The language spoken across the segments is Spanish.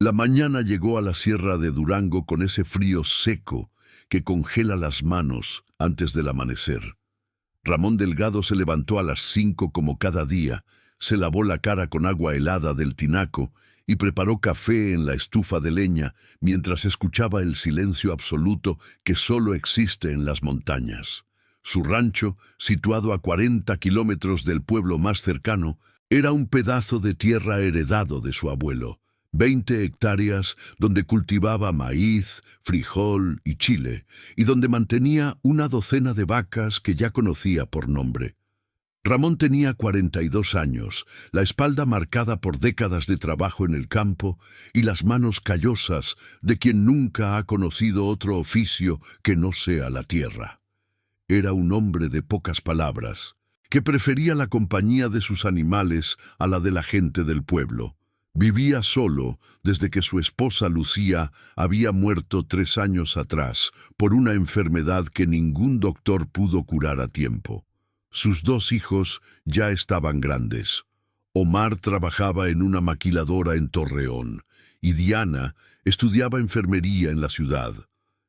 La mañana llegó a la sierra de Durango con ese frío seco que congela las manos antes del amanecer. Ramón Delgado se levantó a las 5 como cada día, se lavó la cara con agua helada del tinaco y preparó café en la estufa de leña mientras escuchaba el silencio absoluto que solo existe en las montañas. Su rancho, situado a 40 kilómetros del pueblo más cercano, era un pedazo de tierra heredado de su abuelo. 20 hectáreas donde cultivaba maíz, frijol y chile, y donde mantenía una docena de vacas que ya conocía por nombre. Ramón tenía 42 años, la espalda marcada por décadas de trabajo en el campo y las manos callosas de quien nunca ha conocido otro oficio que no sea la tierra. Era un hombre de pocas palabras, que prefería la compañía de sus animales a la de la gente del pueblo. Vivía solo desde que su esposa Lucía había muerto 3 años atrás por una enfermedad que ningún doctor pudo curar a tiempo. Sus 2 hijos ya estaban grandes. Omar trabajaba en una maquiladora en Torreón y Diana estudiaba enfermería en la ciudad.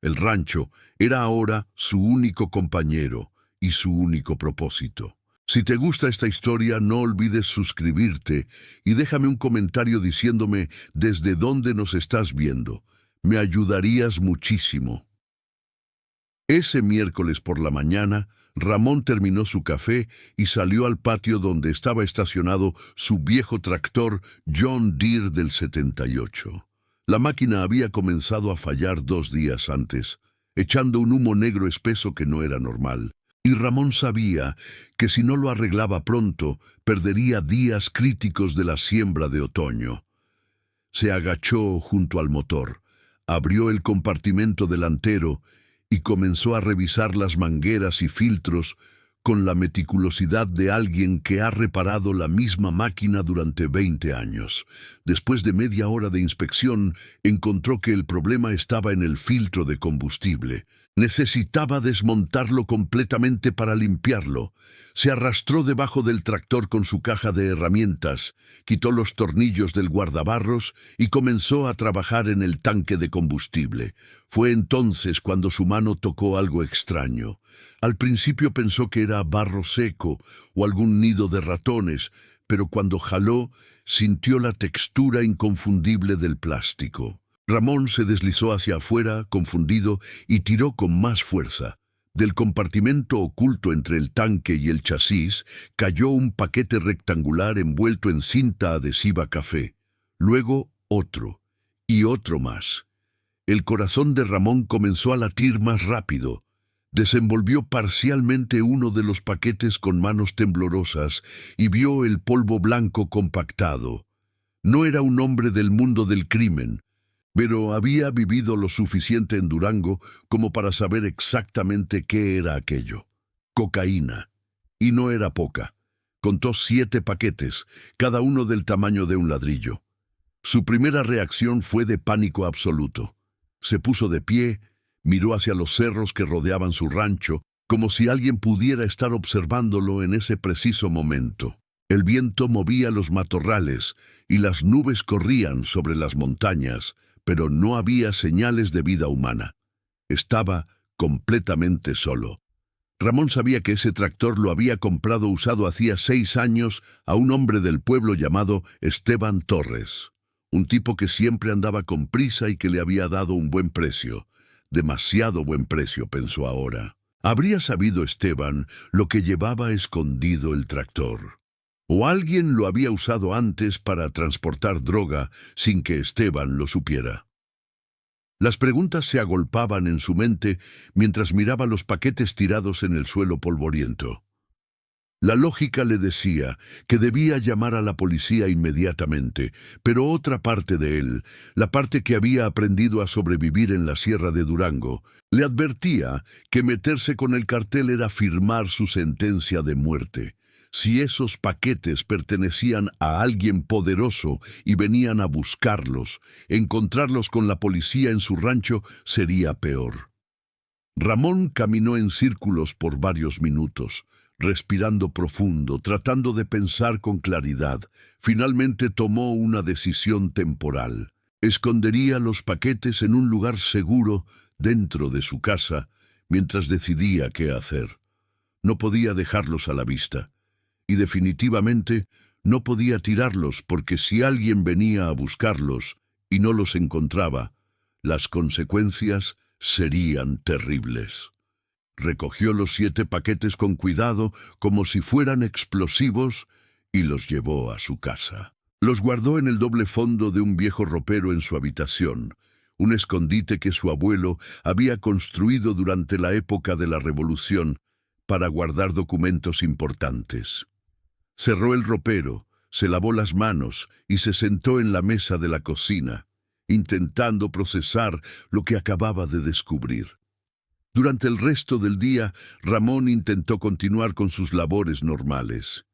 El rancho era ahora su único compañero y su único propósito. Si te gusta esta historia, no olvides suscribirte y déjame un comentario diciéndome desde dónde nos estás viendo. Me ayudarías muchísimo. Ese miércoles por la mañana, Ramón terminó su café y salió al patio donde estaba estacionado su viejo tractor John Deere del 78. La máquina había comenzado a fallar 2 días antes, echando un humo negro espeso que no era normal. Y Ramón sabía que si no lo arreglaba pronto, perdería días críticos de la siembra de otoño. Se agachó junto al motor, abrió el compartimento delantero y comenzó a revisar las mangueras y filtros con la meticulosidad de alguien que ha reparado la misma máquina durante 20 años. Después de media hora de inspección, encontró que el problema estaba en el filtro de combustible. Necesitaba desmontarlo completamente para limpiarlo. Se arrastró debajo del tractor con su caja de herramientas, quitó los tornillos del guardabarros y comenzó a trabajar en el tanque de combustible. Fue entonces cuando su mano tocó algo extraño. Al principio pensó que era barro seco o algún nido de ratones, pero cuando jaló, sintió la textura inconfundible del plástico. Ramón se deslizó hacia afuera, confundido, y tiró con más fuerza. Del compartimento oculto entre el tanque y el chasis cayó un paquete rectangular envuelto en cinta adhesiva café. Luego otro, y otro más. El corazón de Ramón comenzó a latir más rápido. Desenvolvió parcialmente uno de los paquetes con manos temblorosas y vio el polvo blanco compactado. No era un hombre del mundo del crimen, pero había vivido lo suficiente en Durango como para saber exactamente qué era aquello. Cocaína. Y no era poca. Contó 7 paquetes, cada uno del tamaño de un ladrillo. Su primera reacción fue de pánico absoluto. Se puso de pie, miró hacia los cerros que rodeaban su rancho, como si alguien pudiera estar observándolo en ese preciso momento. El viento movía los matorrales y las nubes corrían sobre las montañas, pero no había señales de vida humana. Estaba completamente solo. Ramón sabía que ese tractor lo había comprado usado hacía 6 años a un hombre del pueblo llamado Esteban Torres. Un tipo que siempre andaba con prisa y que le había dado un buen precio. Demasiado buen precio, pensó ahora. Habría sabido Esteban lo que llevaba escondido el tractor. O alguien lo había usado antes para transportar droga sin que Esteban lo supiera. Las preguntas se agolpaban en su mente mientras miraba los paquetes tirados en el suelo polvoriento. La lógica le decía que debía llamar a la policía inmediatamente, pero otra parte de él, la parte que había aprendido a sobrevivir en la sierra de Durango, le advertía que meterse con el cartel era firmar su sentencia de muerte. Si esos paquetes pertenecían a alguien poderoso y venían a buscarlos, encontrarlos con la policía en su rancho sería peor. Ramón caminó en círculos por varios minutos, respirando profundo, tratando de pensar con claridad. Finalmente tomó una decisión temporal. Escondería los paquetes en un lugar seguro dentro de su casa mientras decidía qué hacer. No podía dejarlos a la vista. Y definitivamente no podía tirarlos porque si alguien venía a buscarlos y no los encontraba, las consecuencias serían terribles. Recogió los 7 paquetes con cuidado como si fueran explosivos y los llevó a su casa. Los guardó en el doble fondo de un viejo ropero en su habitación, un escondite que su abuelo había construido durante la época de la Revolución para guardar documentos importantes. Cerró el ropero, se lavó las manos y se sentó en la mesa de la cocina, intentando procesar lo que acababa de descubrir. Durante el resto del día, Ramón intentó continuar con sus labores normales.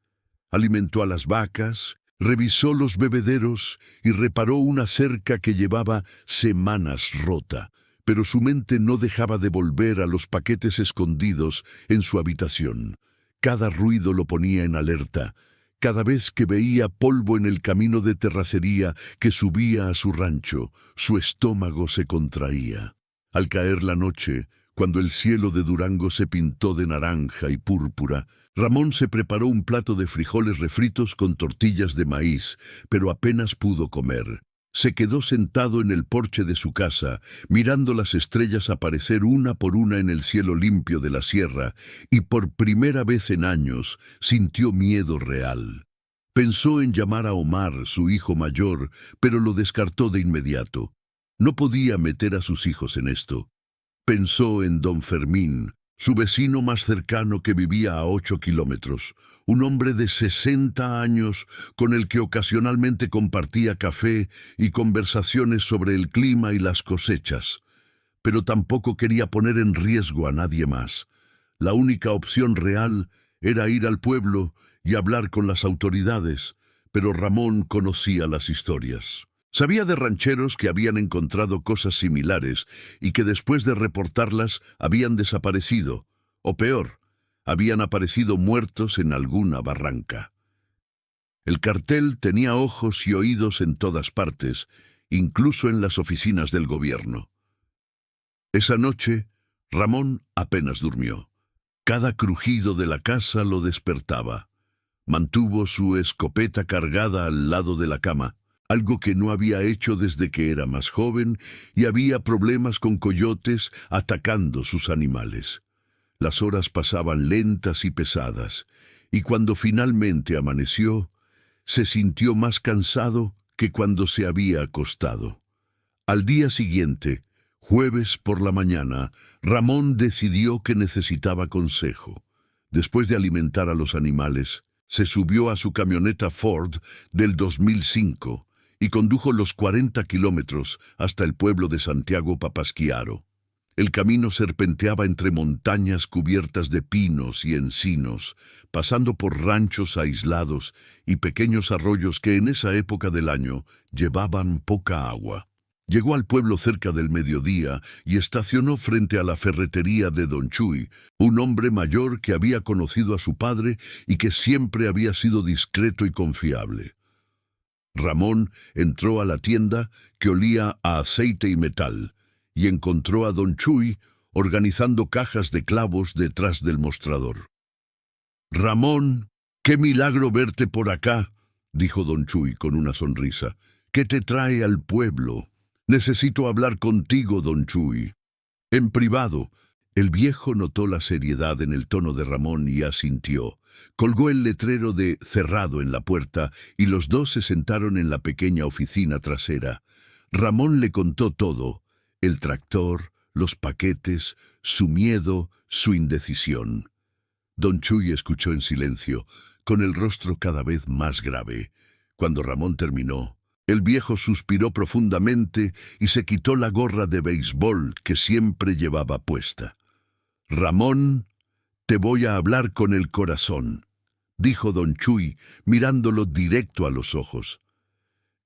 Alimentó a las vacas, revisó los bebederos y reparó una cerca que llevaba semanas rota, pero su mente no dejaba de volver a los paquetes escondidos en su habitación. Cada ruido lo ponía en alerta. Cada vez que veía polvo en el camino de terracería que subía a su rancho, su estómago se contraía. Al caer la noche, cuando el cielo de Durango se pintó de naranja y púrpura, Ramón se preparó un plato de frijoles refritos con tortillas de maíz, pero apenas pudo comer. Se quedó sentado en el porche de su casa, mirando las estrellas aparecer una por una en el cielo limpio de la sierra, y por primera vez en años sintió miedo real. Pensó en llamar a Omar, su hijo mayor, pero lo descartó de inmediato. No podía meter a sus hijos en esto. Pensó en don Fermín, su vecino más cercano que vivía a 8 kilómetros, un hombre de 60 años con el que ocasionalmente compartía café y conversaciones sobre el clima y las cosechas, pero tampoco quería poner en riesgo a nadie más. La única opción real era ir al pueblo y hablar con las autoridades, pero Ramón conocía las historias. Sabía de rancheros que habían encontrado cosas similares y que después de reportarlas habían desaparecido, o peor, habían aparecido muertos en alguna barranca. El cartel tenía ojos y oídos en todas partes, incluso en las oficinas del gobierno. Esa noche, Ramón apenas durmió. Cada crujido de la casa lo despertaba. Mantuvo su escopeta cargada al lado de la cama, algo que no había hecho desde que era más joven, y había problemas con coyotes atacando sus animales. Las horas pasaban lentas y pesadas, y cuando finalmente amaneció, se sintió más cansado que cuando se había acostado. Al día siguiente, jueves por la mañana, Ramón decidió que necesitaba consejo. Después de alimentar a los animales, se subió a su camioneta Ford del 2005 y condujo los 40 kilómetros hasta el pueblo de Santiago Papasquiaro. El camino serpenteaba entre montañas cubiertas de pinos y encinos, pasando por ranchos aislados y pequeños arroyos que en esa época del año llevaban poca agua. Llegó al pueblo cerca del mediodía y estacionó frente a la ferretería de don Chuy, un hombre mayor que había conocido a su padre y que siempre había sido discreto y confiable. Ramón entró a la tienda, que olía a aceite y metal, y encontró a don Chuy organizando cajas de clavos detrás del mostrador. «Ramón, qué milagro verte por acá», dijo don Chuy con una sonrisa. «¿Qué te trae al pueblo? Necesito hablar contigo, don Chuy». En privado. El viejo notó la seriedad en el tono de Ramón y asintió. Colgó el letrero de «cerrado» en la puerta y los dos se sentaron en la pequeña oficina trasera. Ramón le contó todo: el tractor, los paquetes, su miedo, su indecisión. Don Chuy escuchó en silencio, con el rostro cada vez más grave. Cuando Ramón terminó, el viejo suspiró profundamente y se quitó la gorra de béisbol que siempre llevaba puesta. «Ramón, te voy a hablar con el corazón», dijo don Chuy, mirándolo directo a los ojos.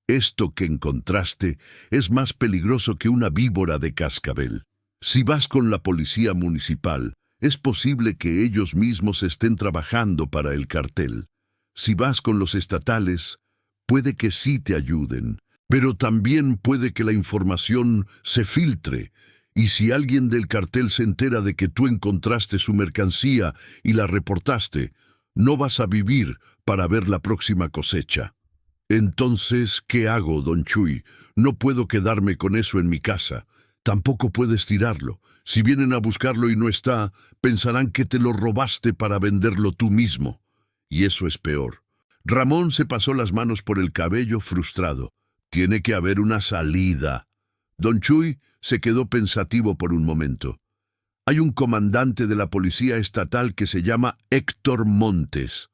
«Esto que encontraste es más peligroso que una víbora de cascabel. Si vas con la policía municipal, es posible que ellos mismos estén trabajando para el cartel. Si vas con los estatales, puede que sí te ayuden, Pero también puede que la información se filtre, y si alguien del cartel se entera de que tú encontraste su mercancía y la reportaste, no vas a vivir para ver la próxima cosecha. Entonces, ¿qué hago, don Chuy? No puedo quedarme con eso en mi casa. Tampoco puedes tirarlo. Si vienen a buscarlo y no está, pensarán que te lo robaste para venderlo tú mismo. Y eso es peor. Ramón se pasó las manos por el cabello frustrado. Tiene que haber una salida. Don Chuy se quedó pensativo por un momento. Hay un comandante de la policía estatal que se llama Héctor Montes.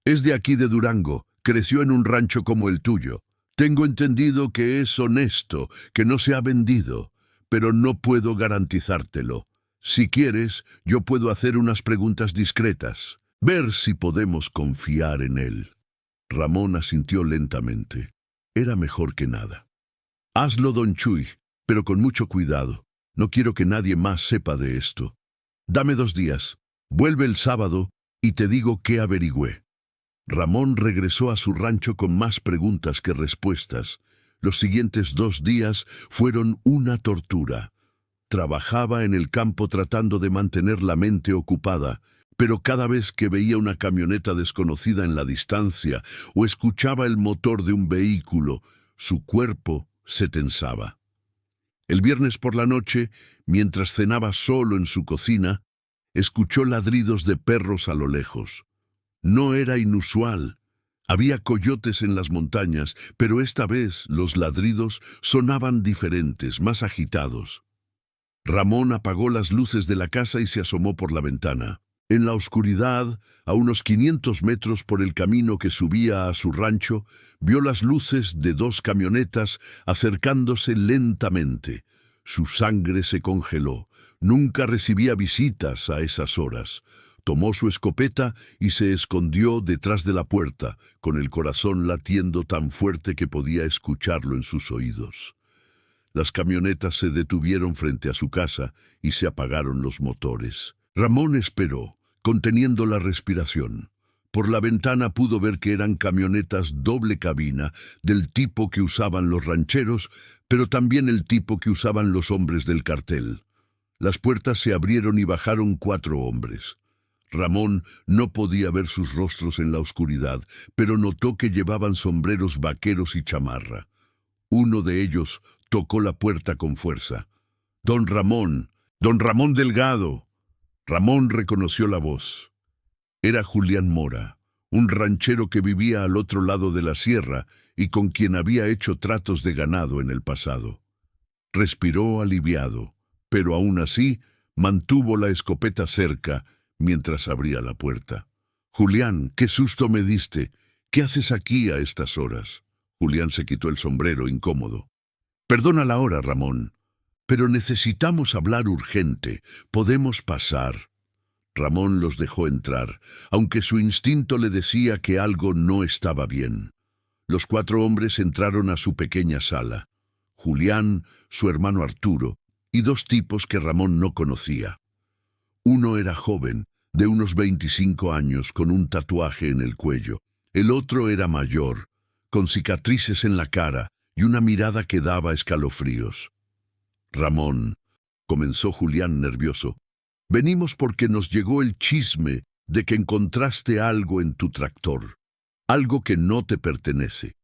Es de aquí de Durango, creció en un rancho como el tuyo. Tengo entendido que es honesto, que no se ha vendido, pero no puedo garantizártelo. Si quieres, yo puedo hacer unas preguntas discretas, ver si podemos confiar en él. Ramón asintió lentamente. Era mejor que nada. Hazlo, don Chuy, pero con mucho cuidado. No quiero que nadie más sepa de esto. Dame 2 días. Vuelve el sábado y te digo qué averigüé. Ramón regresó a su rancho con más preguntas que respuestas. Los siguientes 2 días fueron una tortura. Trabajaba en el campo tratando de mantener la mente ocupada, pero cada vez que veía una camioneta desconocida en la distancia o escuchaba el motor de un vehículo, su cuerpo se tensaba. El viernes por la noche, mientras cenaba solo en su cocina, escuchó ladridos de perros a lo lejos. No era inusual. Había coyotes en las montañas, pero esta vez los ladridos sonaban diferentes, más agitados. Ramón apagó las luces de la casa y se asomó por la ventana. En la oscuridad, a unos 500 metros por el camino que subía a su rancho, vio las luces de 2 camionetas acercándose lentamente. Su sangre se congeló. Nunca recibía visitas a esas horas. Tomó su escopeta y se escondió detrás de la puerta, con el corazón latiendo tan fuerte que podía escucharlo en sus oídos. Las camionetas se detuvieron frente a su casa y se apagaron los motores. Ramón esperó, conteniendo la respiración. Por la ventana pudo ver que eran camionetas doble cabina, del tipo que usaban los rancheros, pero también el tipo que usaban los hombres del cartel. Las puertas se abrieron y bajaron 4 hombres. Ramón no podía ver sus rostros en la oscuridad, pero notó que llevaban sombreros vaqueros y chamarra. Uno de ellos tocó la puerta con fuerza. «Don Ramón, don Ramón Delgado». Ramón reconoció la voz. Era Julián Mora, un ranchero que vivía al otro lado de la sierra y con quien había hecho tratos de ganado en el pasado. Respiró aliviado, pero aún así mantuvo la escopeta cerca mientras abría la puerta. «Julián, qué susto me diste. ¿Qué haces aquí a estas horas?» Julián se quitó el sombrero incómodo. «Perdona la hora, Ramón, pero necesitamos hablar urgente. ¿Podemos pasar?» Ramón los dejó entrar, aunque su instinto le decía que algo no estaba bien. Los 4 hombres entraron a su pequeña sala. Julián, su hermano Arturo, y 2 tipos que Ramón no conocía. Uno era joven, de unos 25 años, con un tatuaje en el cuello. El otro era mayor, con cicatrices en la cara y una mirada que daba escalofríos. «Ramón», comenzó Julián nervioso, «venimos porque nos llegó el chisme de que encontraste algo en tu tractor, algo que no te pertenece».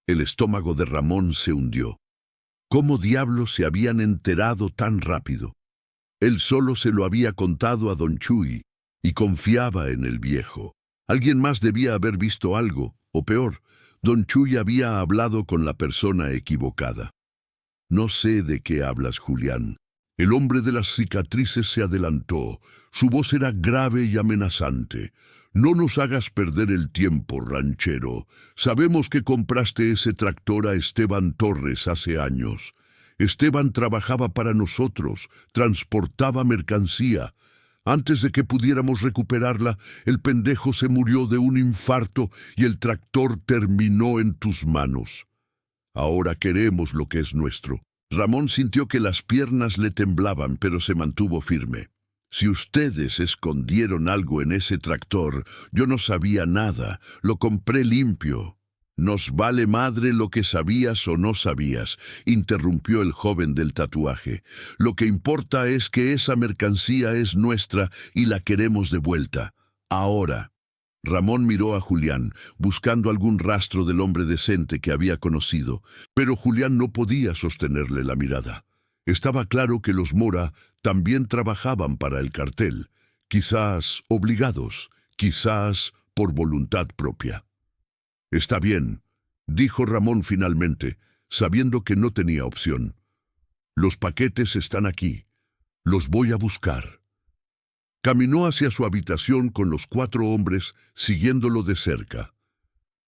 El estómago de Ramón se hundió. ¿Cómo diablos se habían enterado tan rápido? Él solo se lo había contado a don Chuy y confiaba en el viejo. Alguien más debía haber visto algo, o peor, don Chuy había hablado con la persona equivocada. «No sé de qué hablas, Julián». El hombre de las cicatrices se adelantó. Su voz era grave y amenazante. «No nos hagas perder el tiempo, ranchero. Sabemos que compraste ese tractor a Esteban Torres hace años. Esteban trabajaba para nosotros, transportaba mercancía. Antes de que pudiéramos recuperarla, el pendejo se murió de un infarto y el tractor terminó en tus manos. Ahora queremos lo que es nuestro». Ramón sintió que las piernas le temblaban, pero se mantuvo firme. «Si ustedes escondieron algo en ese tractor, yo no sabía nada. Lo compré limpio». Nos vale madre lo que sabías o no sabías, interrumpió el joven del tatuaje. Lo que importa es que esa mercancía es nuestra y la queremos de vuelta. Ahora. Ramón miró a Julián, buscando algún rastro del hombre decente que había conocido, pero Julián no podía sostenerle la mirada. Estaba claro que los Mora también trabajaban para el cartel, quizás obligados, quizás por voluntad propia. «Está bien», dijo Ramón finalmente, sabiendo que no tenía opción. «Los paquetes están aquí. Los voy a buscar». Caminó hacia su habitación con los 4 hombres siguiéndolo de cerca.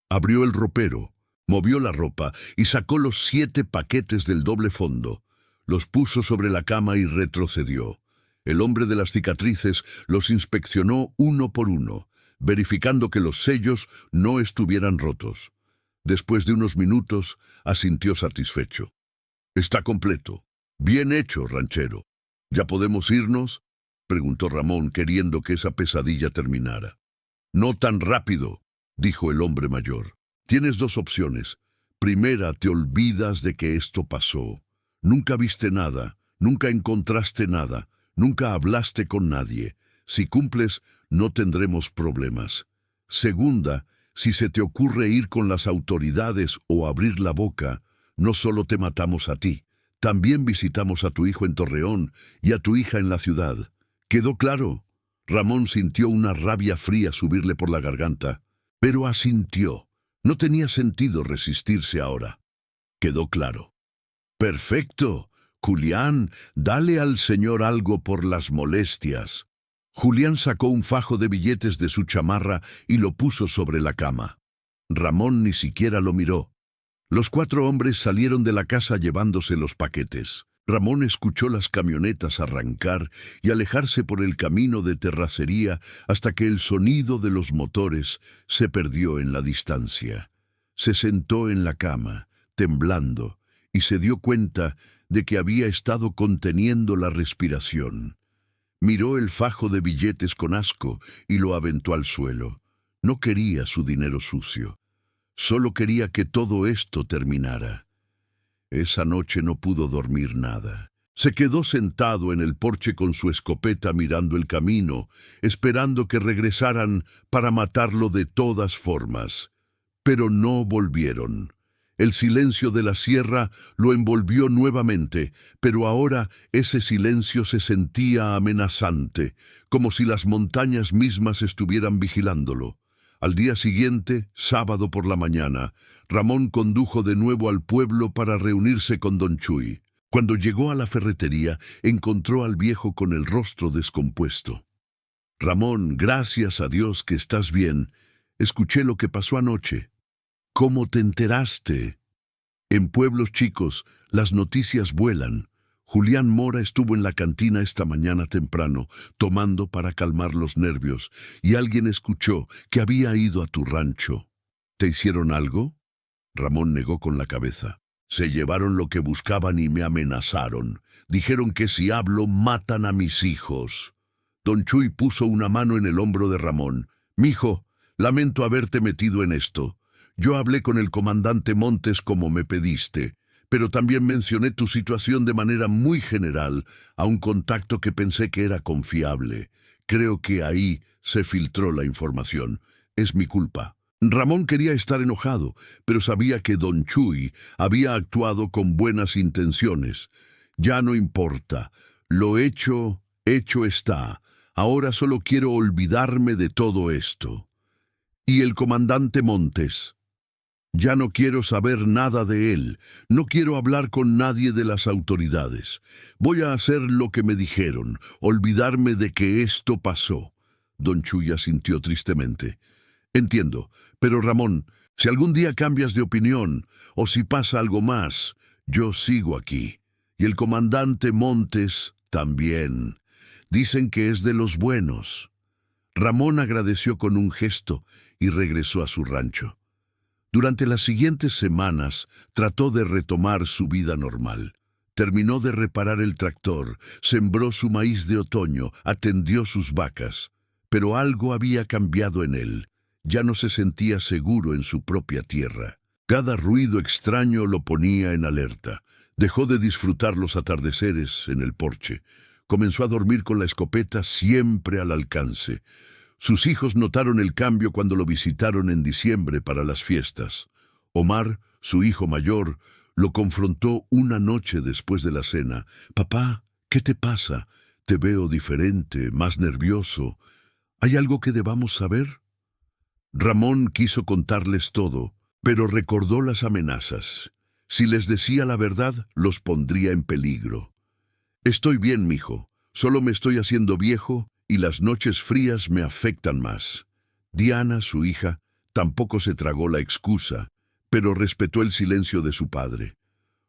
Abrió el ropero, movió la ropa y sacó los 7 paquetes del doble fondo. Los puso sobre la cama y retrocedió. El hombre de las cicatrices los inspeccionó uno por uno, verificando que los sellos no estuvieran rotos. Después de unos minutos, asintió satisfecho. «Está completo. Bien hecho, ranchero. ¿Ya podemos irnos?», preguntó Ramón, queriendo que esa pesadilla terminara. «No tan rápido», dijo el hombre mayor. «Tienes 2 opciones. Primera, te olvidas de que esto pasó. Nunca viste nada, nunca encontraste nada, nunca hablaste con nadie. Si cumples, no tendremos problemas. Segunda, si se te ocurre ir con las autoridades o abrir la boca, no solo te matamos a ti, también visitamos a tu hijo en Torreón y a tu hija en la ciudad. ¿Quedó claro?». Ramón sintió una rabia fría subirle por la garganta, pero asintió. No tenía sentido resistirse ahora. «Quedó claro». «Perfecto. Julián, dale al señor algo por las molestias». Julián sacó un fajo de billetes de su chamarra y lo puso sobre la cama. Ramón ni siquiera lo miró. Los 4 hombres salieron de la casa llevándose los paquetes. Ramón escuchó las camionetas arrancar y alejarse por el camino de terracería hasta que el sonido de los motores se perdió en la distancia. Se sentó en la cama, temblando, y se dio cuenta de que había estado conteniendo la respiración. Miró el fajo de billetes con asco y lo aventó al suelo. No quería su dinero sucio. Solo quería que todo esto terminara. Esa noche no pudo dormir nada. Se quedó sentado en el porche con su escopeta mirando el camino, esperando que regresaran para matarlo de todas formas. Pero no volvieron. El silencio de la sierra lo envolvió nuevamente, pero ahora ese silencio se sentía amenazante, como si las montañas mismas estuvieran vigilándolo. Al día siguiente, sábado por la mañana, Ramón condujo de nuevo al pueblo para reunirse con don Chuy. Cuando llegó a la ferretería, encontró al viejo con el rostro descompuesto. «Ramón, gracias a Dios que estás bien. Escuché lo que pasó anoche». «¿Cómo te enteraste?». «En pueblos chicos, las noticias vuelan. Julián Mora estuvo en la cantina esta mañana temprano, tomando para calmar los nervios, y alguien escuchó que había ido a tu rancho». «¿Te hicieron algo?». Ramón negó con la cabeza. «Se llevaron lo que buscaban y me amenazaron. Dijeron que si hablo, matan a mis hijos». Don Chuy puso una mano en el hombro de Ramón. «Mijo, lamento haberte metido en esto. Yo hablé con el comandante Montes como me pediste, pero también mencioné tu situación de manera muy general a un contacto que pensé que era confiable. Creo que ahí se filtró la información. Es mi culpa». Ramón quería estar enojado, pero sabía que don Chuy había actuado con buenas intenciones. «Ya no importa. Lo hecho, hecho está. Ahora solo quiero olvidarme de todo esto». «¿Y el comandante Montes?». «Ya no quiero saber nada de él. No quiero hablar con nadie de las autoridades. Voy a hacer lo que me dijeron, olvidarme de que esto pasó». Don Chuy asintió tristemente. «Entiendo, pero Ramón, si algún día cambias de opinión, o si pasa algo más, yo sigo aquí. Y el comandante Montes también. Dicen que es de los buenos». Ramón agradeció con un gesto y regresó a su rancho. Durante las siguientes semanas trató de retomar su vida normal. Terminó de reparar el tractor, sembró su maíz de otoño, atendió sus vacas. Pero algo había cambiado en él. Ya no se sentía seguro en su propia tierra. Cada ruido extraño lo ponía en alerta. Dejó de disfrutar los atardeceres en el porche. Comenzó a dormir con la escopeta siempre al alcance. Sus hijos notaron el cambio cuando lo visitaron en diciembre para las fiestas. Omar, su hijo mayor, lo confrontó una noche después de la cena. «Papá, ¿qué te pasa? Te veo diferente, más nervioso. ¿Hay algo que debamos saber?» Ramón quiso contarles todo, pero recordó las amenazas. Si les decía la verdad, los pondría en peligro. «Estoy bien, mijo. Solo me estoy haciendo viejo y las noches frías me afectan más». Diana, su hija, tampoco se tragó la excusa, pero respetó el silencio de su padre.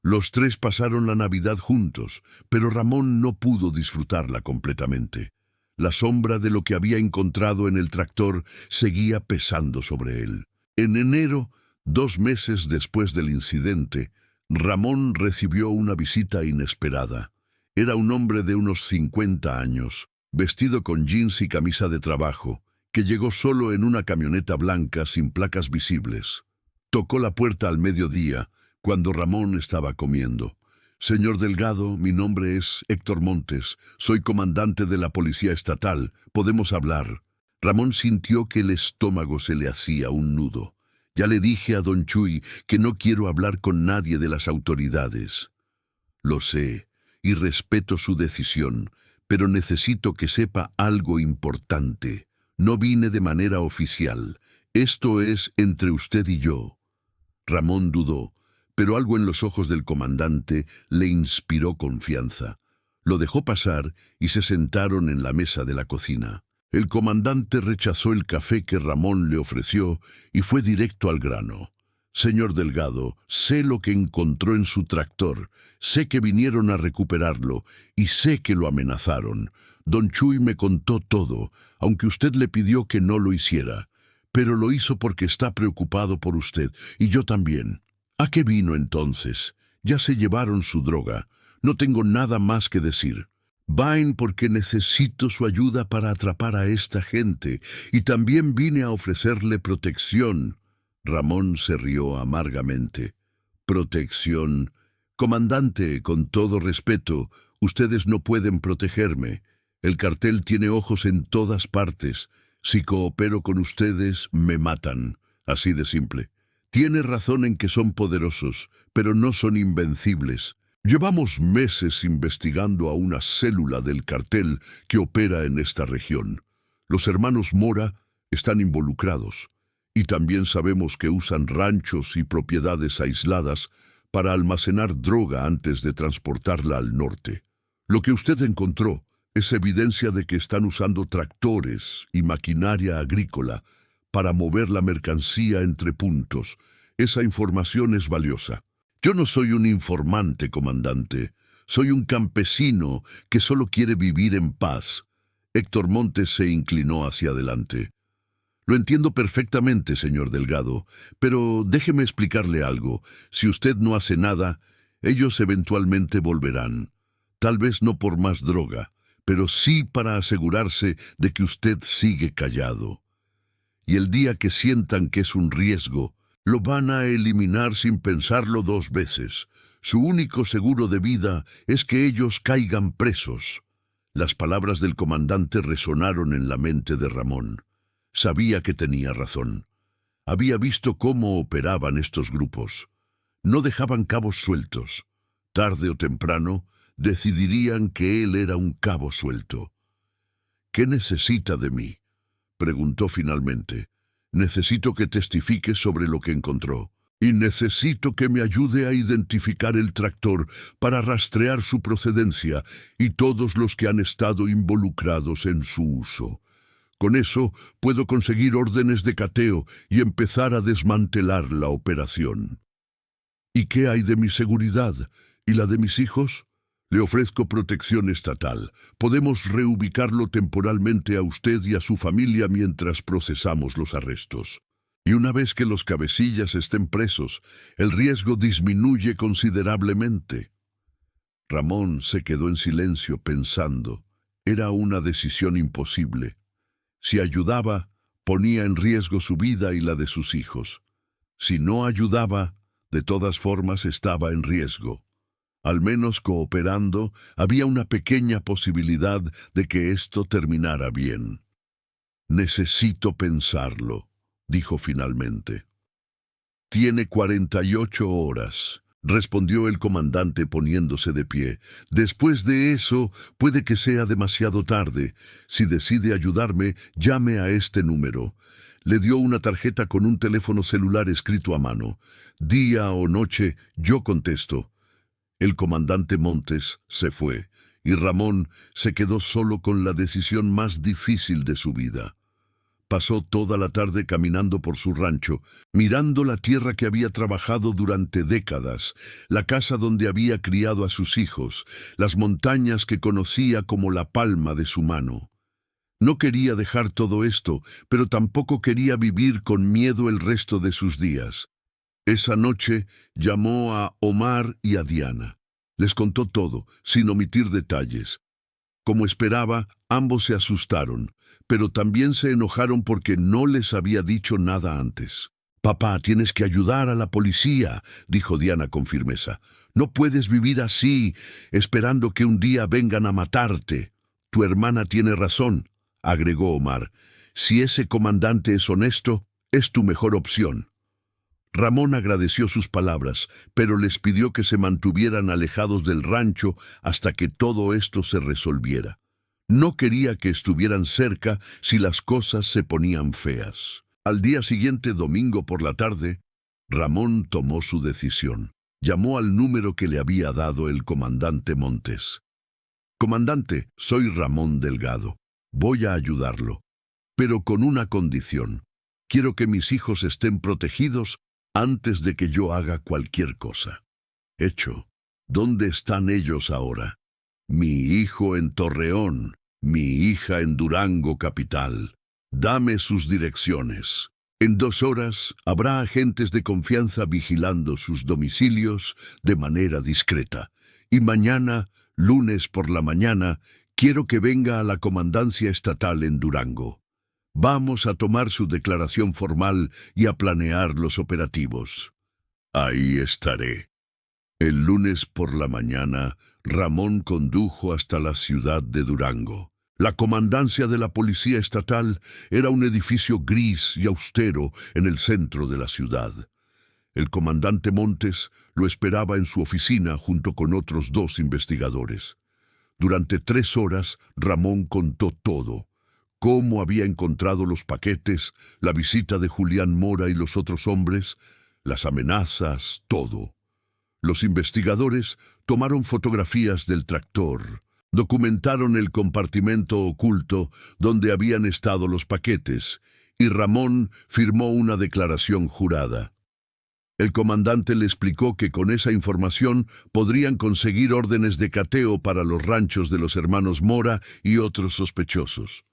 Los tres pasaron la Navidad juntos, pero Ramón no pudo disfrutarla completamente. La sombra de lo que había encontrado en el tractor seguía pesando sobre él. En enero, 2 meses después del incidente, Ramón recibió una visita inesperada. Era un hombre de unos 50 años, vestido con jeans y camisa de trabajo, que llegó solo en una camioneta blanca sin placas visibles. Tocó la puerta al mediodía, cuando Ramón estaba comiendo. «Señor Delgado, mi nombre es Héctor Montes. Soy comandante de la Policía Estatal. ¿Podemos hablar?» Ramón sintió que el estómago se le hacía un nudo. «Ya le dije a don Chuy que no quiero hablar con nadie de las autoridades». «Lo sé, y respeto su decisión, pero necesito que sepa algo importante. No vine de manera oficial. Esto es entre usted y yo». Ramón dudó, pero algo en los ojos del comandante le inspiró confianza. Lo dejó pasar y se sentaron en la mesa de la cocina. El comandante rechazó el café que Ramón le ofreció y fue directo al grano. «Señor Delgado, sé lo que encontró en su tractor, sé que vinieron a recuperarlo y sé que lo amenazaron. Don Chuy me contó todo, aunque usted le pidió que no lo hiciera. Pero lo hizo porque está preocupado por usted, y yo también. ¿A qué vino entonces? Ya se llevaron su droga. No tengo nada más que decir. Vain porque necesito su ayuda para atrapar a esta gente, y también vine a ofrecerle protección». Ramón se rió amargamente. «Protección. Comandante, con todo respeto, ustedes no pueden protegerme. El cartel tiene ojos en todas partes. Si coopero con ustedes, me matan. Así de simple. Tiene razón en que son poderosos, pero no son invencibles. Llevamos meses investigando a una célula del cartel que opera en esta región. Los hermanos Mora están involucrados, y también sabemos que usan ranchos y propiedades aisladas para almacenar droga antes de transportarla al norte. Lo que usted encontró es evidencia de que están usando tractores y maquinaria agrícola para mover la mercancía entre puntos. Esa información es valiosa. Yo no soy un informante, comandante. Soy un campesino que solo quiere vivir en paz». Héctor Montes se inclinó hacia adelante. «Lo entiendo perfectamente, señor Delgado, pero déjeme explicarle algo. Si usted no hace nada, ellos eventualmente volverán. Tal vez no por más droga, pero sí para asegurarse de que usted sigue callado. Y el día que sientan que es un riesgo, lo van a eliminar sin pensarlo 2 veces. Su único seguro de vida es que ellos caigan presos». Las palabras del comandante resonaron en la mente de Ramón. Sabía que tenía razón. Había visto cómo operaban estos grupos. No dejaban cabos sueltos. Tarde o temprano, decidirían que él era un cabo suelto. «¿Qué necesita de mí?», preguntó finalmente. «Necesito que testifique sobre lo que encontró. Y necesito que me ayude a identificar el tractor para rastrear su procedencia y todos los que han estado involucrados en su uso. Con eso puedo conseguir órdenes de cateo y empezar a desmantelar la operación». «¿Y qué hay de mi seguridad? ¿Y la de mis hijos?». «Le ofrezco protección estatal. Podemos reubicarlo temporalmente a usted y a su familia mientras procesamos los arrestos. Y una vez que los cabecillas estén presos, el riesgo disminuye considerablemente». Ramón se quedó en silencio pensando. Era una decisión imposible. Si ayudaba, ponía en riesgo su vida y la de sus hijos. Si no ayudaba, de todas formas estaba en riesgo. Al menos cooperando, había una pequeña posibilidad de que esto terminara bien. «Necesito pensarlo», dijo finalmente. «Tiene 48 horas», respondió el comandante poniéndose de pie. «Después de eso, puede que sea demasiado tarde. Si decide ayudarme, llame a este número». Le dio una tarjeta con un teléfono celular escrito a mano. «Día o noche, yo contesto». El comandante Montes se fue, y Ramón se quedó solo con la decisión más difícil de su vida. Pasó toda la tarde caminando por su rancho, mirando la tierra que había trabajado durante décadas, la casa donde había criado a sus hijos, las montañas que conocía como la palma de su mano. No quería dejar todo esto, pero tampoco quería vivir con miedo el resto de sus días. Esa noche llamó a Omar y a Diana. Les contó todo, sin omitir detalles. Como esperaba, ambos se asustaron, pero también se enojaron porque no les había dicho nada antes. «Papá, tienes que ayudar a la policía», dijo Diana con firmeza. «No puedes vivir así, esperando que un día vengan a matarte». «Tu hermana tiene razón», agregó Omar. «Si ese comandante es honesto, es tu mejor opción». Ramón agradeció sus palabras, pero les pidió que se mantuvieran alejados del rancho hasta que todo esto se resolviera. No quería que estuvieran cerca si las cosas se ponían feas. Al día siguiente, domingo por la tarde, Ramón tomó su decisión. Llamó al número que le había dado el comandante Montes. «Comandante, soy Ramón Delgado. Voy a ayudarlo, pero con una condición. Quiero que mis hijos estén protegidos antes de que yo haga cualquier cosa». «Hecho. ¿Dónde están ellos ahora?» «Mi hijo en Torreón, mi hija en Durango capital. Dame sus direcciones. En 2 horas habrá agentes de confianza vigilando sus domicilios de manera discreta. Y mañana, lunes por la mañana, quiero que venga a la comandancia estatal en Durango. Vamos a tomar su declaración formal y a planear los operativos». «Ahí estaré». El lunes por la mañana, Ramón condujo hasta la ciudad de Durango. La comandancia de la policía estatal era un edificio gris y austero en el centro de la ciudad. El comandante Montes lo esperaba en su oficina junto con otros 2 investigadores. Durante 3 horas, Ramón contó todo: cómo había encontrado los paquetes, la visita de Julián Mora y los otros hombres, las amenazas, todo. Los investigadores tomaron fotografías del tractor, documentaron el compartimento oculto donde habían estado los paquetes, y Ramón firmó una declaración jurada. El comandante le explicó que con esa información podrían conseguir órdenes de cateo para los ranchos de los hermanos Mora y otros sospechosos.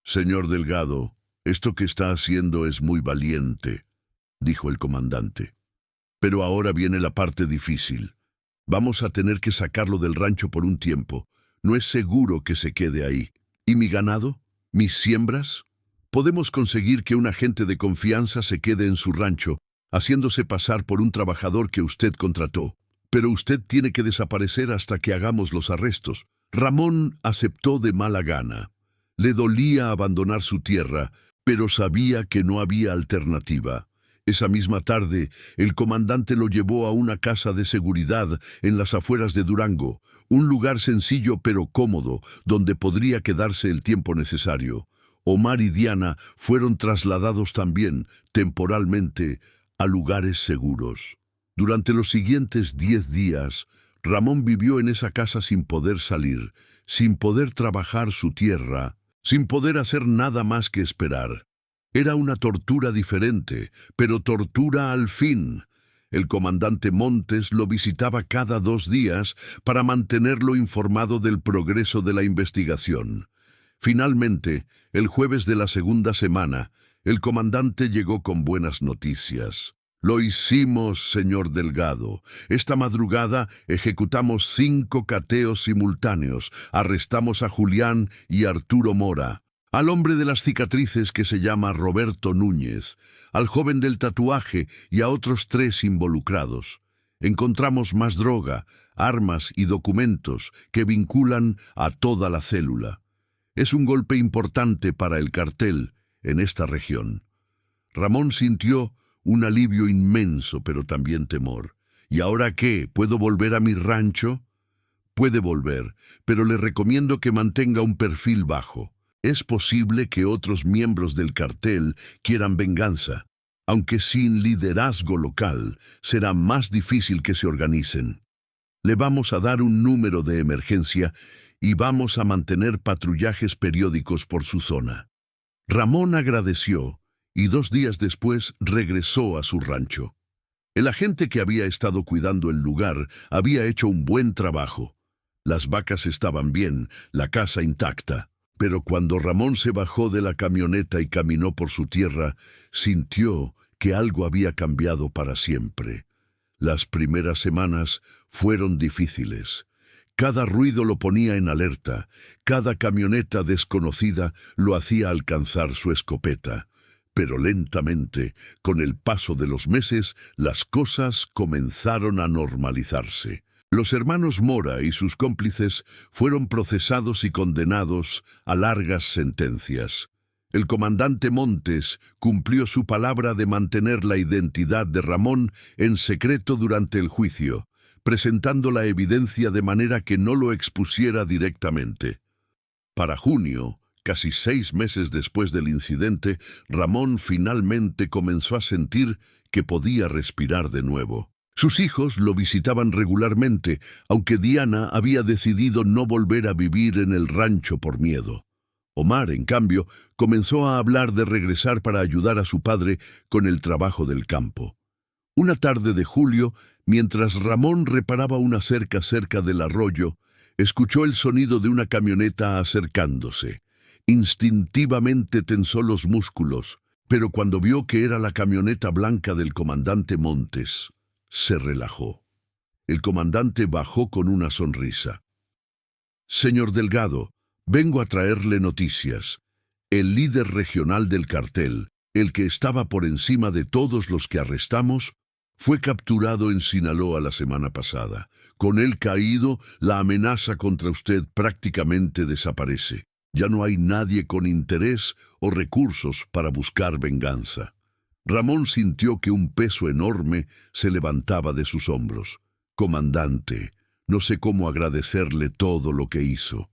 «Señor Delgado, esto que está haciendo es muy valiente», dijo el comandante. «Pero ahora viene la parte difícil. Vamos a tener que sacarlo del rancho por un tiempo. No es seguro que se quede ahí. ¿Y mi ganado? ¿Mis siembras? Podemos conseguir que un agente de confianza se quede en su rancho, haciéndose pasar por un trabajador que usted contrató. Pero usted tiene que desaparecer hasta que hagamos los arrestos». Ramón aceptó de mala gana. Le dolía abandonar su tierra, pero sabía que no había alternativa. Esa misma tarde, el comandante lo llevó a una casa de seguridad en las afueras de Durango, un lugar sencillo pero cómodo, donde podría quedarse el tiempo necesario. Omar y Diana fueron trasladados también, temporalmente, a lugares seguros. Durante los siguientes 10 días, Ramón vivió en esa casa sin poder salir, sin poder trabajar su tierra, sin poder hacer nada más que esperar. Era una tortura diferente, pero tortura al fin. El comandante Montes lo visitaba cada 2 días para mantenerlo informado del progreso de la investigación. Finalmente, el jueves de la segunda semana, el comandante llegó con buenas noticias. «Lo hicimos, señor Delgado. Esta madrugada ejecutamos 5 cateos simultáneos. Arrestamos a Julián y Arturo Mora. al hombre de las cicatrices que se llama Roberto Núñez, al joven del tatuaje y a otros 3 involucrados. Encontramos más droga, armas y documentos que vinculan a toda la célula. Es un golpe importante para el cartel en esta región. Ramón sintió un alivio inmenso, pero también temor. ¿Y ahora qué? ¿Puedo volver a mi rancho? Puede volver, pero le recomiendo que mantenga un perfil bajo. Es posible que otros miembros del cartel quieran venganza, aunque sin liderazgo local será más difícil que se organicen. Le vamos a dar un número de emergencia y vamos a mantener patrullajes periódicos por su zona. Ramón agradeció y 2 días después regresó a su rancho. El agente que había estado cuidando el lugar había hecho un buen trabajo. Las vacas estaban bien, la casa intacta. Pero cuando Ramón se bajó de la camioneta y caminó por su tierra, sintió que algo había cambiado para siempre. Las primeras semanas fueron difíciles. Cada ruido lo ponía en alerta, cada camioneta desconocida lo hacía alcanzar su escopeta. Pero lentamente, con el paso de los meses, las cosas comenzaron a normalizarse. Los hermanos Mora y sus cómplices fueron procesados y condenados a largas sentencias. El comandante Montes cumplió su palabra de mantener la identidad de Ramón en secreto durante el juicio, presentando la evidencia de manera que no lo expusiera directamente. Para junio, casi 6 meses después del incidente, Ramón finalmente comenzó a sentir que podía respirar de nuevo. Sus hijos lo visitaban regularmente, aunque Diana había decidido no volver a vivir en el rancho por miedo. Omar, en cambio, comenzó a hablar de regresar para ayudar a su padre con el trabajo del campo. Una tarde de julio, mientras Ramón reparaba una cerca cerca del arroyo, escuchó el sonido de una camioneta acercándose. Instintivamente tensó los músculos, pero cuando vio que era la camioneta blanca del comandante Montes, se relajó. El comandante bajó con una sonrisa. «Señor Delgado, vengo a traerle noticias. El líder regional del cartel, el que estaba por encima de todos los que arrestamos, fue capturado en Sinaloa la semana pasada. Con él caído, la amenaza contra usted prácticamente desaparece. Ya no hay nadie con interés o recursos para buscar venganza». Ramón sintió que un peso enorme se levantaba de sus hombros. «Comandante, no sé cómo agradecerle todo lo que hizo.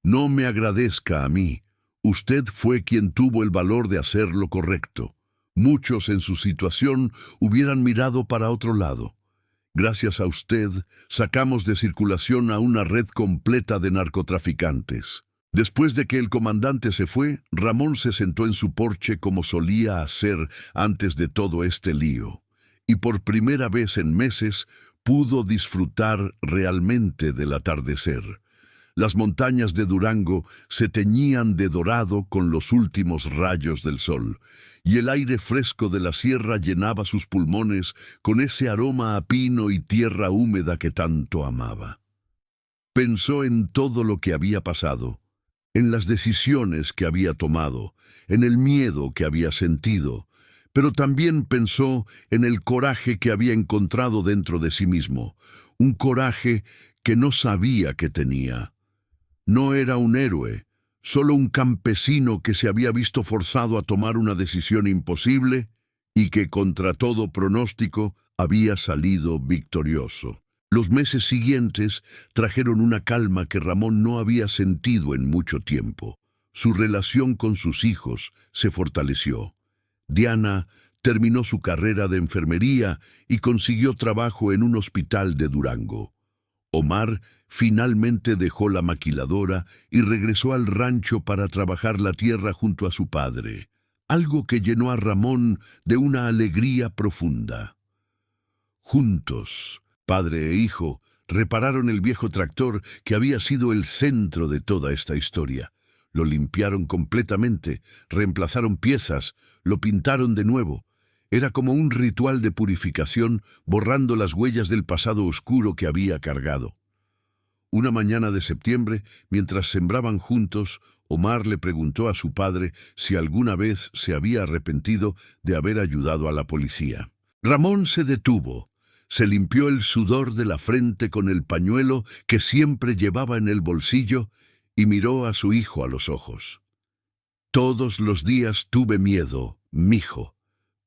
No me agradezca a mí. Usted fue quien tuvo el valor de hacer lo correcto. Muchos en su situación hubieran mirado para otro lado. Gracias a usted, sacamos de circulación a una red completa de narcotraficantes». Después de que el comandante se fue, Ramón se sentó en su porche como solía hacer antes de todo este lío, y por primera vez en meses pudo disfrutar realmente del atardecer. Las montañas de Durango se teñían de dorado con los últimos rayos del sol, y el aire fresco de la sierra llenaba sus pulmones con ese aroma a pino y tierra húmeda que tanto amaba. Pensó en todo lo que había pasado, en las decisiones que había tomado, en el miedo que había sentido, pero también pensó en el coraje que había encontrado dentro de sí mismo, un coraje que no sabía que tenía. No era un héroe, solo un campesino que se había visto forzado a tomar una decisión imposible y que, contra todo pronóstico, había salido victorioso. Los meses siguientes trajeron una calma que Ramón no había sentido en mucho tiempo. Su relación con sus hijos se fortaleció. Diana terminó su carrera de enfermería y consiguió trabajo en un hospital de Durango. Omar finalmente dejó la maquiladora y regresó al rancho para trabajar la tierra junto a su padre, algo que llenó a Ramón de una alegría profunda. Juntos, padre e hijo, repararon el viejo tractor que había sido el centro de toda esta historia. Lo limpiaron completamente, reemplazaron piezas, lo pintaron de nuevo. Era como un ritual de purificación, borrando las huellas del pasado oscuro que había cargado. Una mañana de septiembre, mientras sembraban juntos, Omar le preguntó a su padre si alguna vez se había arrepentido de haber ayudado a la policía. Ramón se detuvo, se limpió el sudor de la frente con el pañuelo que siempre llevaba en el bolsillo y miró a su hijo a los ojos. Todos los días tuve miedo, mijo.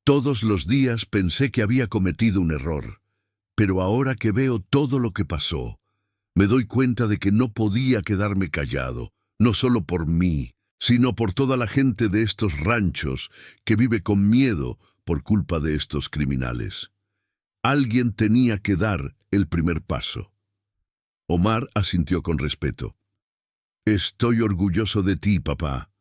Todos los días pensé que había cometido un error. Pero ahora que veo todo lo que pasó, me doy cuenta de que no podía quedarme callado, no solo por mí, sino por toda la gente de estos ranchos que vive con miedo por culpa de estos criminales. Alguien tenía que dar el primer paso. Omar asintió con respeto. Estoy orgulloso de ti, papá.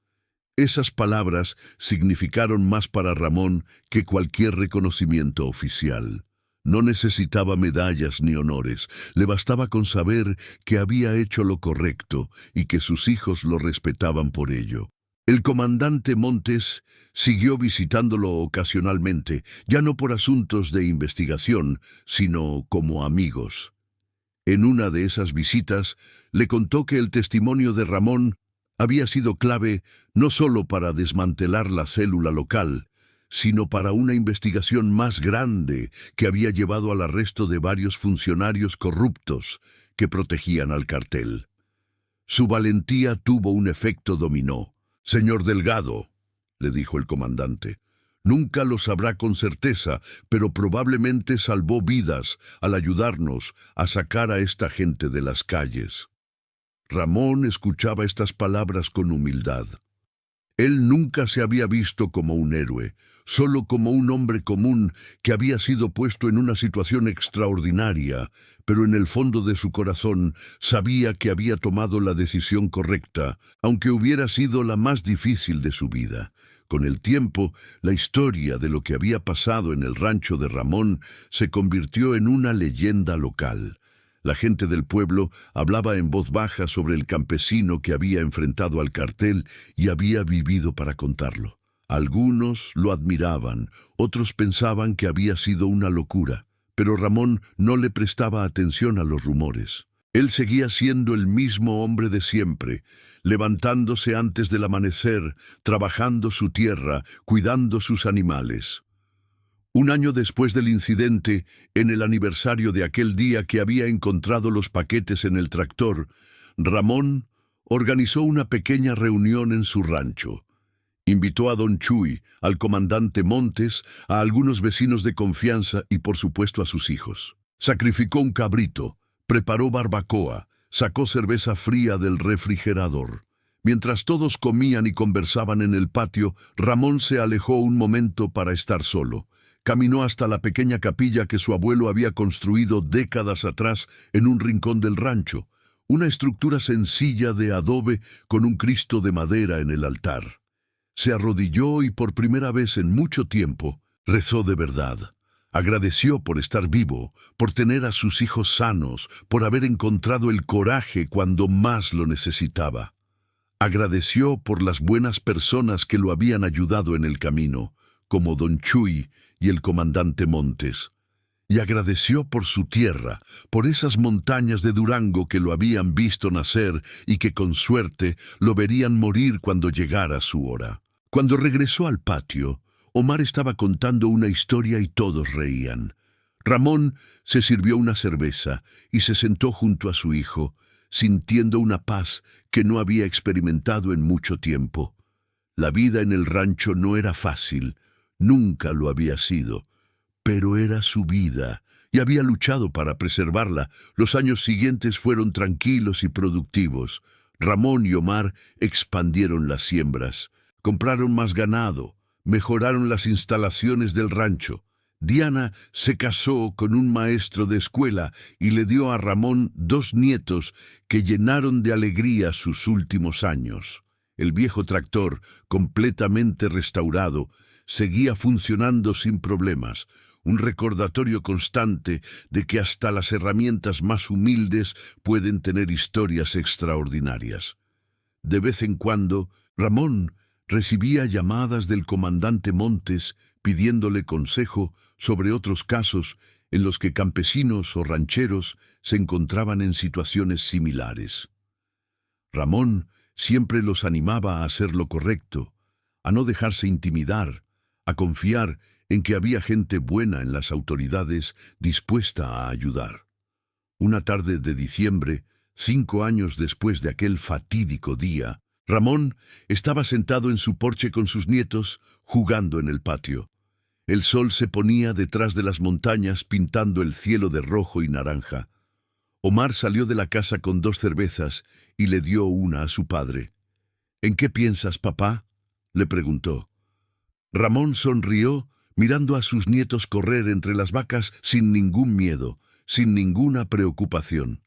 Esas palabras significaron más para Ramón que cualquier reconocimiento oficial. No necesitaba medallas ni honores, le bastaba con saber que había hecho lo correcto y que sus hijos lo respetaban por ello. El comandante Montes siguió visitándolo ocasionalmente, ya no por asuntos de investigación, sino como amigos. En una de esas visitas, le contó que el testimonio de Ramón había sido clave no solo para desmantelar la célula local, sino para una investigación más grande que había llevado al arresto de varios funcionarios corruptos que protegían al cartel. Su valentía tuvo un efecto dominó. «Señor Delgado», le dijo el comandante, «nunca lo sabrá con certeza, pero probablemente salvó vidas al ayudarnos a sacar a esta gente de las calles». Ramón escuchaba estas palabras con humildad. Él nunca se había visto como un héroe, solo como un hombre común que había sido puesto en una situación extraordinaria, pero en el fondo de su corazón sabía que había tomado la decisión correcta, aunque hubiera sido la más difícil de su vida. Con el tiempo, la historia de lo que había pasado en el rancho de Ramón se convirtió en una leyenda local. La gente del pueblo hablaba en voz baja sobre el campesino que había enfrentado al cartel y había vivido para contarlo. Algunos lo admiraban, otros pensaban que había sido una locura, pero Ramón no le prestaba atención a los rumores. Él seguía siendo el mismo hombre de siempre, levantándose antes del amanecer, trabajando su tierra, cuidando sus animales. Un año después del incidente, en el aniversario de aquel día que había encontrado los paquetes en el tractor, Ramón organizó una pequeña reunión en su rancho. Invitó a Don Chuy, al comandante Montes, a algunos vecinos de confianza y por supuesto a sus hijos. Sacrificó un cabrito, preparó barbacoa, sacó cerveza fría del refrigerador. Mientras todos comían y conversaban en el patio, Ramón se alejó un momento para estar solo. Caminó hasta la pequeña capilla que su abuelo había construido décadas atrás en un rincón del rancho, una estructura sencilla de adobe con un Cristo de madera en el altar. Se arrodilló y por primera vez en mucho tiempo rezó de verdad. Agradeció por estar vivo, por tener a sus hijos sanos, por haber encontrado el coraje cuando más lo necesitaba. Agradeció por las buenas personas que lo habían ayudado en el camino, como Don Chuy y el comandante Montes, y agradeció por su tierra, por esas montañas de Durango que lo habían visto nacer y que con suerte lo verían morir cuando llegara su hora. Cuando regresó al patio, Omar estaba contando una historia y todos reían. Ramón se sirvió una cerveza y se sentó junto a su hijo, sintiendo una paz que no había experimentado en mucho tiempo. La vida en el rancho no era fácil, nunca lo había sido, pero era su vida y había luchado para preservarla. Los años siguientes fueron tranquilos y productivos. Ramón y Omar expandieron las siembras, compraron más ganado, mejoraron las instalaciones del rancho. Diana se casó con un maestro de escuela y le dio a Ramón 2 nietos que llenaron de alegría sus últimos años. El viejo tractor, completamente restaurado, seguía funcionando sin problemas, un recordatorio constante de que hasta las herramientas más humildes pueden tener historias extraordinarias. De vez en cuando, Ramón recibía llamadas del comandante Montes pidiéndole consejo sobre otros casos en los que campesinos o rancheros se encontraban en situaciones similares. Ramón siempre los animaba a hacer lo correcto, a no dejarse intimidar, a confiar en que había gente buena en las autoridades dispuesta a ayudar. Una tarde de diciembre, 5 años después de aquel fatídico día, Ramón estaba sentado en su porche con sus nietos, jugando en el patio. El sol se ponía detrás de las montañas pintando el cielo de rojo y naranja. Omar salió de la casa con 2 cervezas y le dio una a su padre. «¿En qué piensas, papá?», le preguntó. Ramón sonrió, mirando a sus nietos correr entre las vacas sin ningún miedo, sin ninguna preocupación.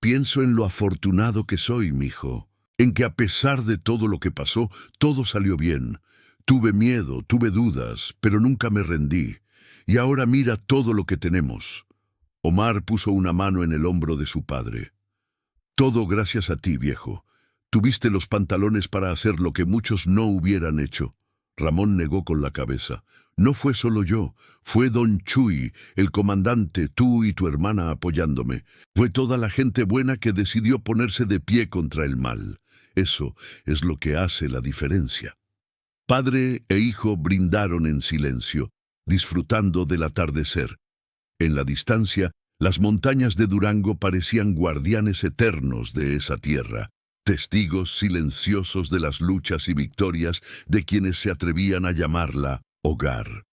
«Pienso en lo afortunado que soy, mijo, en que a pesar de todo lo que pasó, todo salió bien. Tuve miedo, tuve dudas, pero nunca me rendí. Y ahora mira todo lo que tenemos». Omar puso una mano en el hombro de su padre. «Todo gracias a ti, viejo. Tuviste los pantalones para hacer lo que muchos no hubieran hecho». Ramón negó con la cabeza. «No fue solo yo, fue don Chuy, el comandante, tú y tu hermana apoyándome. Fue toda la gente buena que decidió ponerse de pie contra el mal. Eso es lo que hace la diferencia». Padre e hijo brindaron en silencio, disfrutando del atardecer. En la distancia, las montañas de Durango parecían guardianes eternos de esa tierra, testigos silenciosos de las luchas y victorias de quienes se atrevían a llamarla hogar.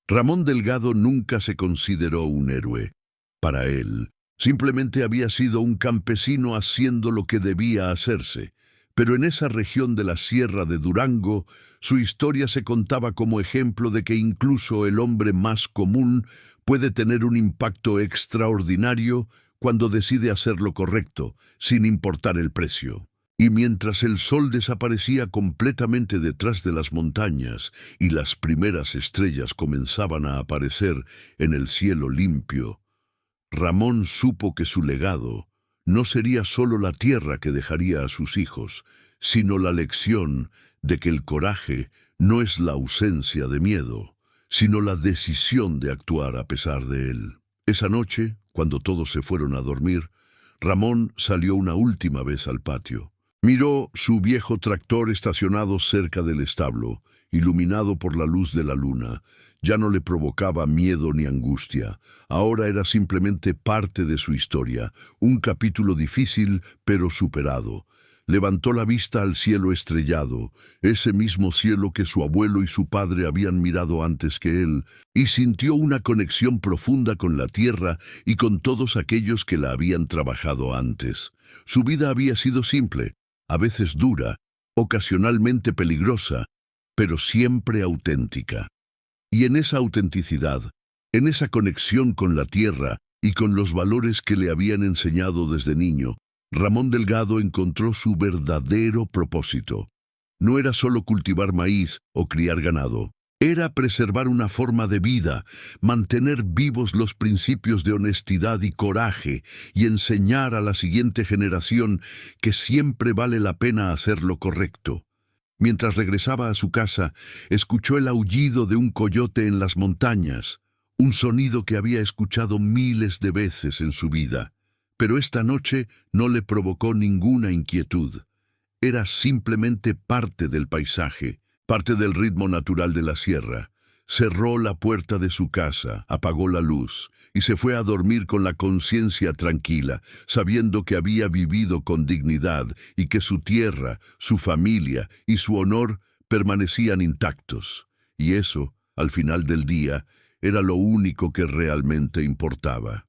Ramón Delgado nunca se consideró un héroe. Para él, simplemente había sido un campesino haciendo lo que debía hacerse. Pero en esa región de la Sierra de Durango, su historia se contaba como ejemplo de que incluso el hombre más común puede tener un impacto extraordinario cuando decide hacer lo correcto, sin importar el precio. Y mientras el sol desaparecía completamente detrás de las montañas y las primeras estrellas comenzaban a aparecer en el cielo limpio, Ramón supo que su legado no sería solo la tierra que dejaría a sus hijos, sino la lección de que el coraje no es la ausencia de miedo, sino la decisión de actuar a pesar de él. Esa noche, cuando todos se fueron a dormir, Ramón salió una última vez al patio. Miró su viejo tractor estacionado cerca del establo, iluminado por la luz de la luna. Ya no le provocaba miedo ni angustia. Ahora era simplemente parte de su historia, un capítulo difícil pero superado. Levantó la vista al cielo estrellado, ese mismo cielo que su abuelo y su padre habían mirado antes que él, y sintió una conexión profunda con la tierra y con todos aquellos que la habían trabajado antes. Su vida había sido simple, a veces dura, ocasionalmente peligrosa, pero siempre auténtica. Y en esa autenticidad, en esa conexión con la tierra y con los valores que le habían enseñado desde niño, Ramón Delgado encontró su verdadero propósito. No era solo cultivar maíz o criar ganado. Era preservar una forma de vida, mantener vivos los principios de honestidad y coraje y enseñar a la siguiente generación que siempre vale la pena hacer lo correcto. Mientras regresaba a su casa, escuchó el aullido de un coyote en las montañas, un sonido que había escuchado miles de veces en su vida. Pero esta noche no le provocó ninguna inquietud. Era simplemente parte del paisaje, parte del ritmo natural de la sierra. Cerró la puerta de su casa, apagó la luz y se fue a dormir con la conciencia tranquila, sabiendo que había vivido con dignidad y que su tierra, su familia y su honor permanecían intactos. Y eso, al final del día, era lo único que realmente importaba.